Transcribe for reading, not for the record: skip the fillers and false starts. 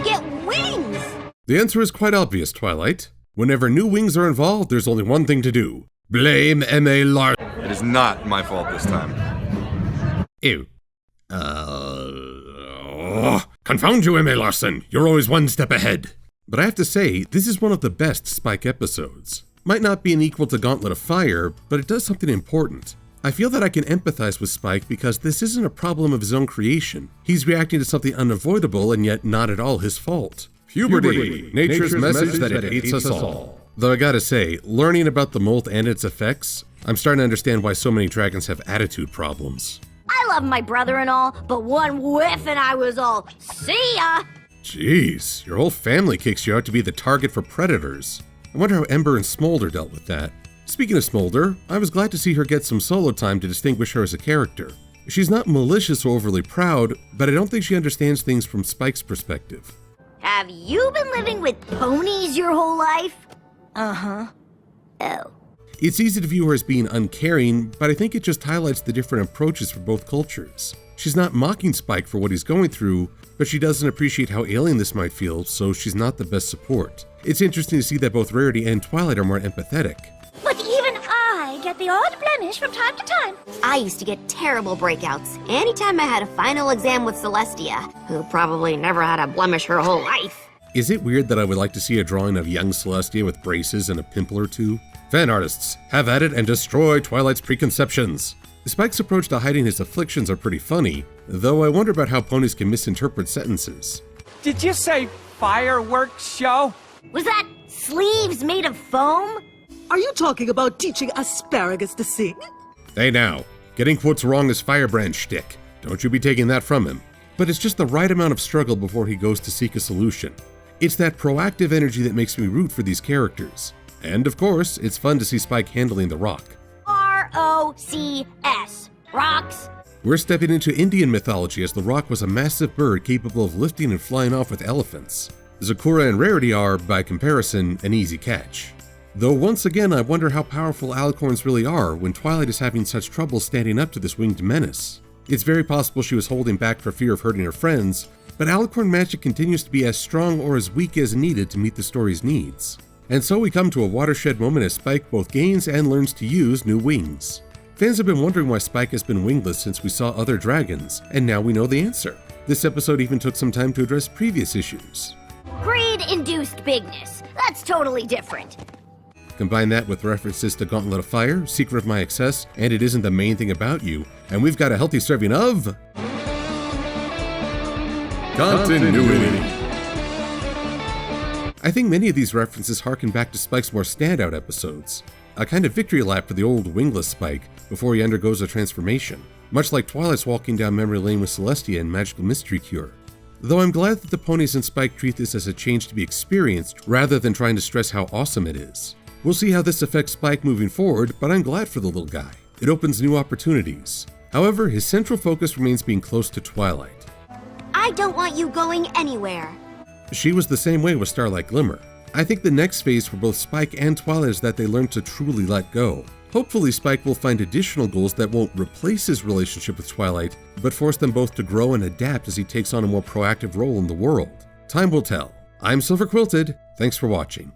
get wings? The answer is quite obvious, Twilight. Whenever new wings are involved, there's only one thing to do. Blame M.A. Larson. It is not my fault this time. Ew. Confound you, M.A. Larson. You're always one step ahead. But I have to say, this is one of the best Spike episodes. Might not be an equal to Gauntlet of Fire, but it does something important. I feel that I can empathize with Spike because this isn't a problem of his own creation. He's reacting to something unavoidable and yet not at all his fault. Puberty, nature's message that it hates us all. Though I gotta say, learning about the Molt and its effects, I'm starting to understand why so many dragons have attitude problems. I love my brother and all, but one whiff and I was all, see ya! Jeez, your whole family kicks you out to be the target for predators. I wonder how Ember and Smolder dealt with that. Speaking of Smolder, I was glad to see her get some solo time to distinguish her as a character. She's not malicious or overly proud, but I don't think she understands things from Spike's perspective. Have you been living with ponies your whole life? Uh-huh. Oh. It's easy to view her as being uncaring, but I think it just highlights the different approaches for both cultures. She's not mocking Spike for what he's going through, but she doesn't appreciate how alien this might feel, so she's not the best support. It's interesting to see that both Rarity and Twilight are more empathetic. But even I get the odd blemish from time to time. I used to get terrible breakouts anytime I had a final exam with Celestia, who probably never had a blemish her whole life. Is it weird that I would like to see a drawing of young Celestia with braces and a pimple or two? Fan artists, have at it and destroy Twilight's preconceptions. Spike's approach to hiding his afflictions are pretty funny, though I wonder about how ponies can misinterpret sentences. Did you say fireworks show? Was that sleeves made of foam? Are you talking about teaching asparagus to sing? Hey now, getting quotes wrong is Firebrand's shtick. Don't you be taking that from him. But it's just the right amount of struggle before he goes to seek a solution. It's that proactive energy that makes me root for these characters. And of course, it's fun to see Spike handling the rock. R-O-C-S. Rocks. We're stepping into Indian mythology as the rock was a massive bird capable of lifting and flying off with elephants. Zakura and Rarity are, by comparison, an easy catch. Though once again I wonder how powerful alicorns really are when Twilight is having such trouble standing up to this winged menace. It's very possible she was holding back for fear of hurting her friends, but alicorn magic continues to be as strong or as weak as needed to meet the story's needs. And so we come to a watershed moment as Spike both gains and learns to use new wings. Fans have been wondering why Spike has been wingless since we saw other dragons, and now we know the answer. This episode even took some time to address previous issues. Greed-induced bigness. That's totally different. Combine that with references to Gauntlet of Fire, Secret of My Excess, and It Isn't the Main Thing About You, and we've got a healthy serving of... continuity. I think many of these references harken back to Spike's more standout episodes, a kind of victory lap for the old wingless Spike before he undergoes a transformation, much like Twilight's walking down memory lane with Celestia in Magical Mystery Cure. Though I'm glad that the ponies and Spike treat this as a change to be experienced rather than trying to stress how awesome it is. We'll see how this affects Spike moving forward, but I'm glad for the little guy. It opens new opportunities. However, his central focus remains being close to Twilight. I don't want you going anywhere. She was the same way with Starlight Glimmer. I think the next phase for both Spike and Twilight is that they learn to truly let go. Hopefully Spike will find additional goals that won't replace his relationship with Twilight, but force them both to grow and adapt as he takes on a more proactive role in the world. Time will tell. I'm Silver Quilted. Thanks for watching.